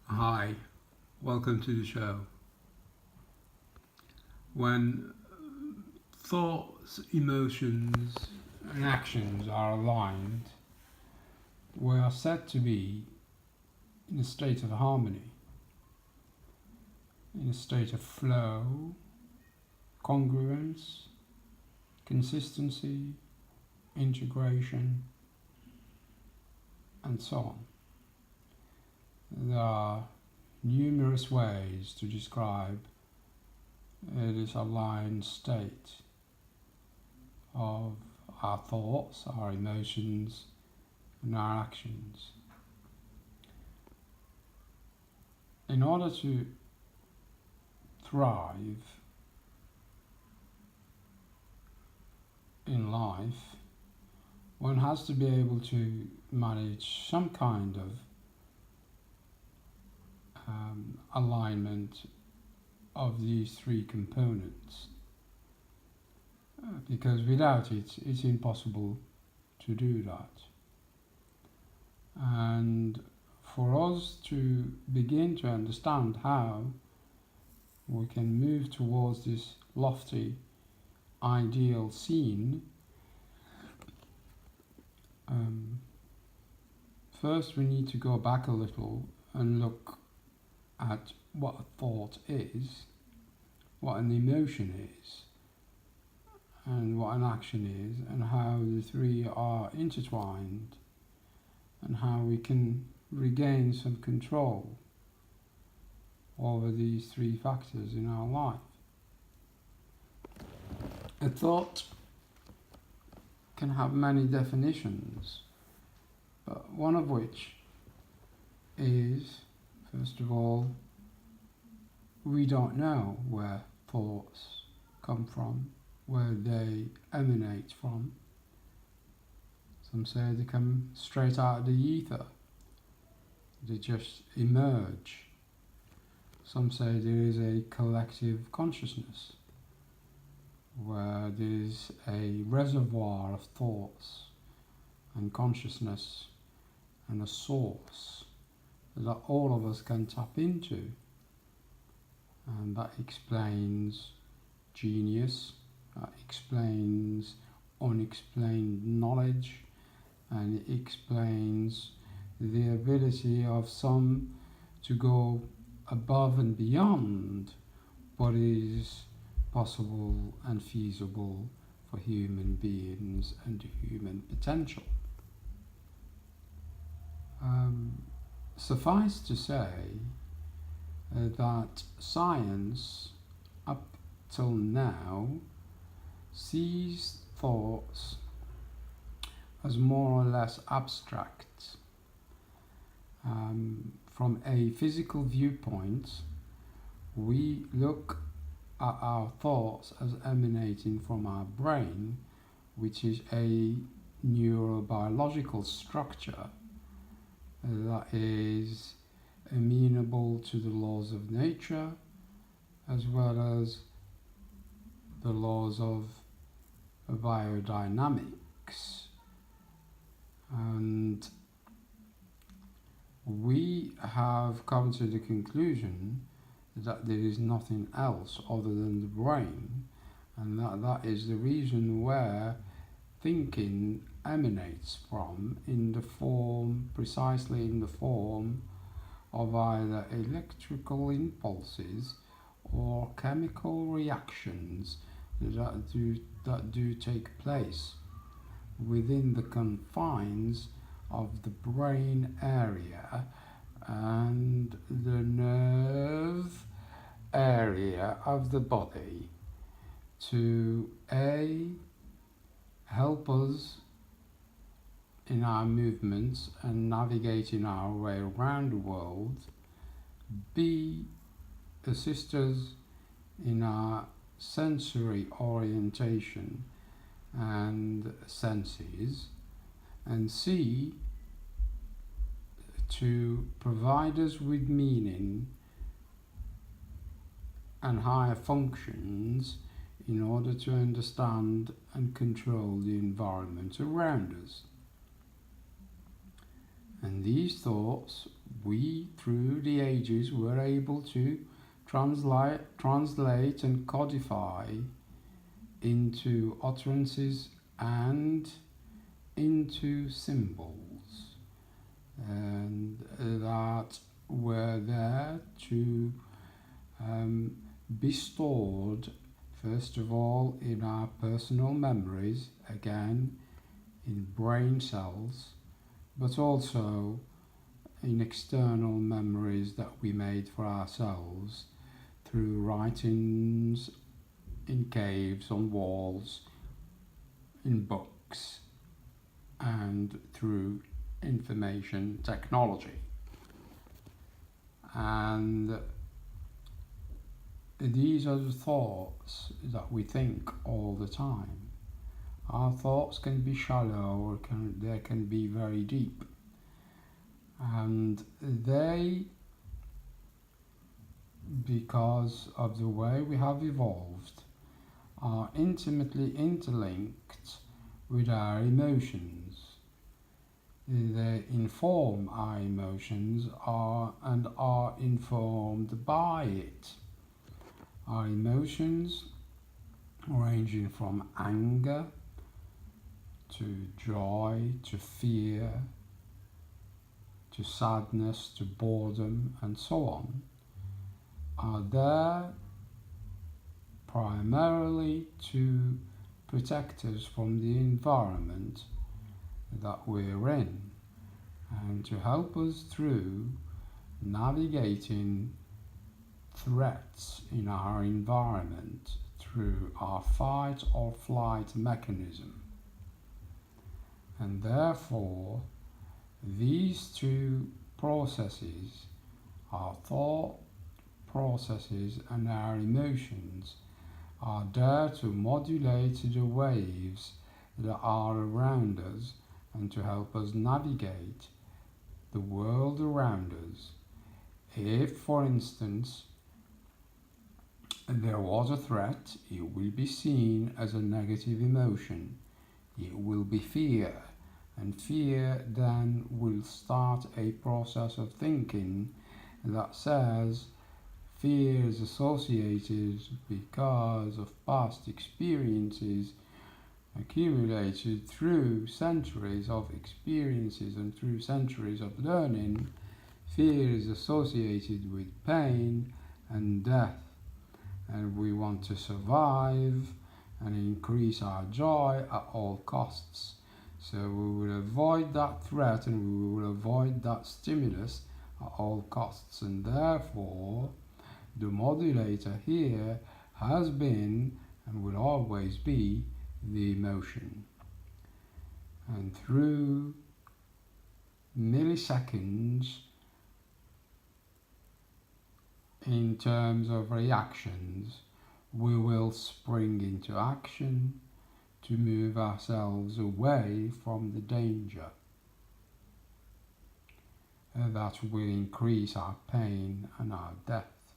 Hi, welcome to the show. When thoughts, emotions, and actions are aligned, we are said to be in a state of harmony, in a state of flow, congruence, consistency, integration, and so on. There are numerous ways to describe this aligned state of our thoughts, our emotions, and our actions. In order to thrive in life, one has to be able to manage some kind of alignment of these three components, because without it, it's impossible to do that. And for us to begin to understand how we can move towards this lofty ideal scene, first we need to go back a little and look at what a thought is, what an emotion is, and what an action is, and how the three are intertwined, and how we can regain some control over these three factors in our life. A thought can have many definitions, but one of which is, first of all, we don't know where thoughts come from, where they emanate from. Some say they come straight out of the ether, they just emerge. Some say there is a collective consciousness, where there is a reservoir of thoughts and consciousness and a source that all of us can tap into. And that explains genius, that explains unexplained knowledge, and it explains the ability of some to go above and beyond what is possible and feasible for human beings and human potential. Suffice to say that science, up till now, sees thoughts as more or less abstract. From a physical viewpoint, we look at our thoughts as emanating from our brain, which is a neurobiological structure that is amenable to the laws of nature as well as the laws of biodynamics. And we have come to the conclusion that there is nothing else other than the brain, and that is the reason where thinking emanates from, precisely in the form of either electrical impulses or chemical reactions that do take place within the confines of the brain area and the nerve area of the body to help us in our movements and navigating our way around the world, B, assist us in our sensory orientation and senses, and C, to provide us with meaning and higher functions in order to understand and control the environment around us. And these thoughts we, through the ages, were able to translate and codify into utterances and into symbols, and that were there to be stored, first of all, in our personal memories, again, in brain cells, but also in external memories that we made for ourselves through writings in caves, on walls, in books, and through information technology. And these are the thoughts that we think all the time. Our thoughts can be shallow or they can be very deep. And they, because of the way we have evolved, are intimately interlinked with our emotions. They inform our emotions and are informed by it. Our emotions, ranging from anger to joy to fear to sadness to boredom and so on, are there primarily to protect us from the environment that we're in and to help us through navigating threats in our environment through our fight or flight mechanism. And therefore, these two processes, our thought processes and our emotions, are there to modulate the waves that are around us and to help us navigate the world around us. If, for instance, there was a threat, it will be seen as a negative emotion. It will be fear, and fear then will start a process of thinking that says fear is associated because of past experiences accumulated through centuries of experiences and through centuries of learning. Fear is associated with pain and death, and we want to survive and increase our joy at all costs. So we will avoid that threat and we will avoid that stimulus at all costs, and therefore the modulator here has been and will always be the emotion. And through milliseconds, in terms of reactions, we will spring into action to move ourselves away from the danger. That will increase our pain and our death.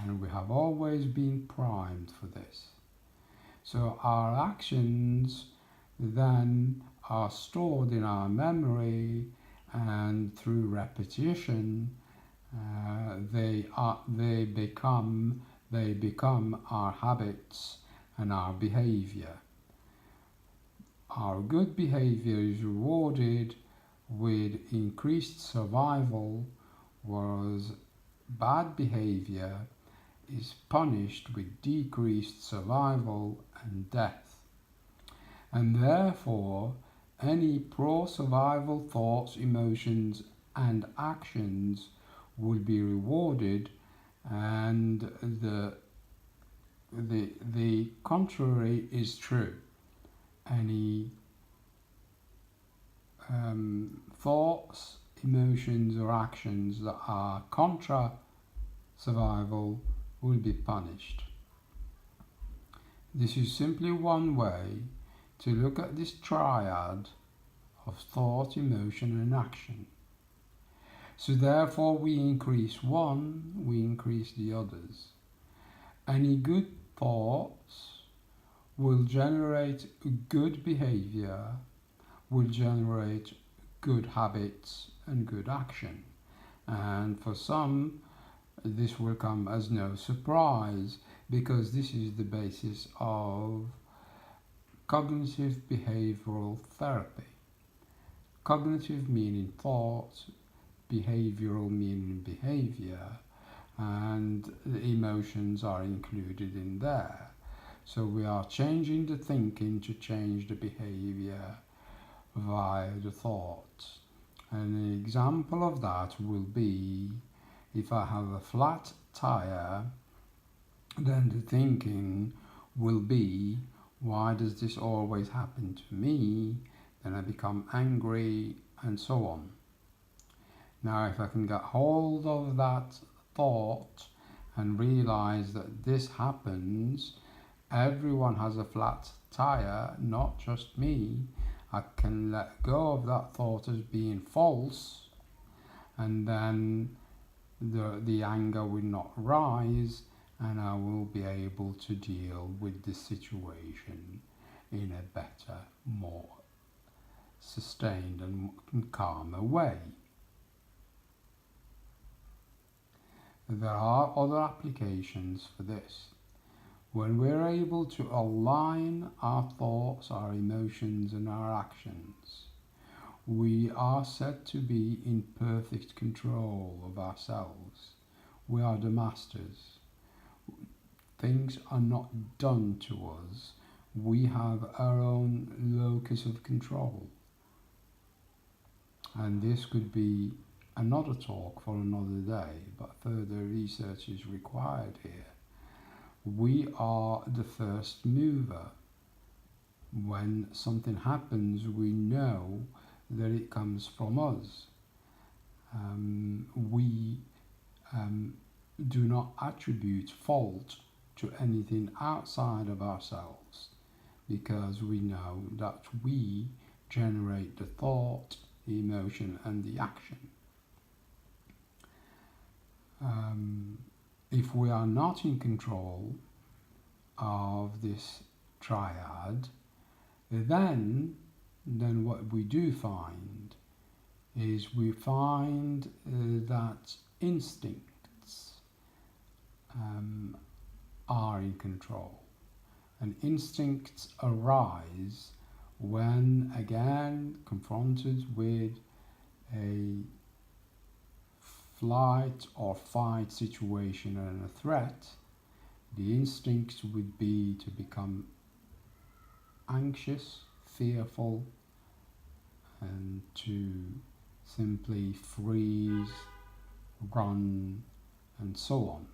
And we have always been primed for this. So our actions then are stored in our memory, and through repetition they become our habits and our behavior. Our good behavior is rewarded with increased survival, whereas bad behavior is punished with decreased survival and death. And therefore, any pro-survival thoughts, emotions, and actions will be rewarded, and the contrary is true. Any thoughts, emotions, or actions that are contra survival will be punished. This is simply one way to look at this triad of thought, emotion, and action. So therefore we increase one, we increase the others. Any good thoughts will generate good behavior, will generate good habits and good action. And for some, this will come as no surprise because this is the basis of cognitive behavioral therapy. Cognitive meaning thought, behavioral meaning behavior, and the emotions are included in there. So we are changing the thinking to change the behavior via the thoughts. And an example of that will be if I have a flat tire, then the thinking will be, why does this always happen to me? Then I become angry and so on. Now, if I can get hold of that thought and realize that this happens, everyone has a flat tire, not just me, I can let go of that thought as being false, and then the anger will not rise, and I will be able to deal with the situation in a better, more sustained and calmer way. There are other applications for this. When we're able to align our thoughts, our emotions, and our actions, we are said to be in perfect control of ourselves. We are the masters. Things are not done to us. We have our own locus of control. And this could be another talk for another day, but further research is required here. We are the first mover. When something happens, we know that it comes from us. We do not attribute fault to anything outside of ourselves because we know that we generate the thought, the emotion, and the action. If we are not in control of this triad, then what we do find is we find that instincts are in control. And instincts arise when, again, confronted with a flight or fight situation and a threat. The instinct would be to become anxious, fearful, and to simply freeze, run, and so on.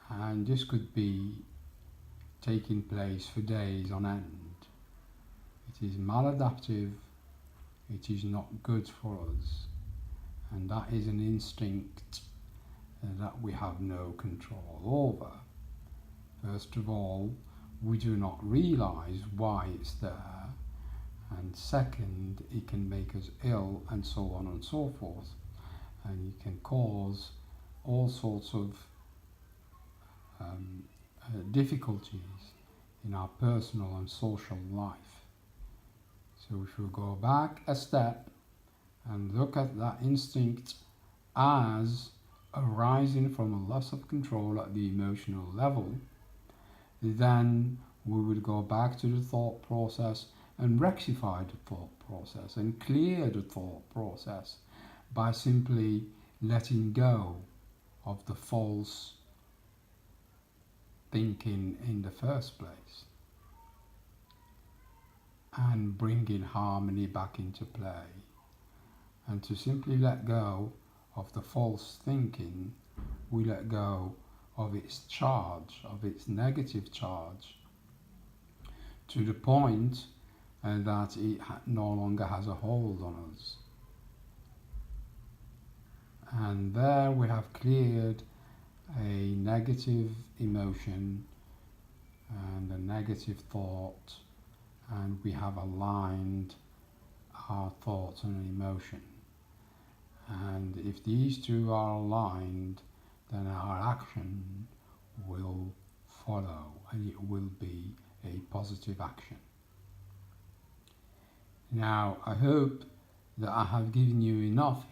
And this could be taking place for days on end. It is maladaptive, it is not good for us, and that is an instinct that we have no control over. First of all, we do not realize why it's there, and second, it can make us ill, and so on and so forth, and it can cause all sorts of difficulties in our personal and social life. So if we go back a step and look at that instinct as arising from a loss of control at the emotional level, then we would go back to the thought process and rectify the thought process and clear the thought process by simply letting go of the false thinking in the first place and bringing harmony back into play. And to simply let go of the false thinking, we let go of its charge, of its negative charge, to the point that it no longer has a hold on us. And there we have cleared a negative emotion and a negative thought, and we have aligned our thoughts and emotion. And if these two are aligned, then our action will follow, and it will be a positive action. Now, I hope that I have given you enough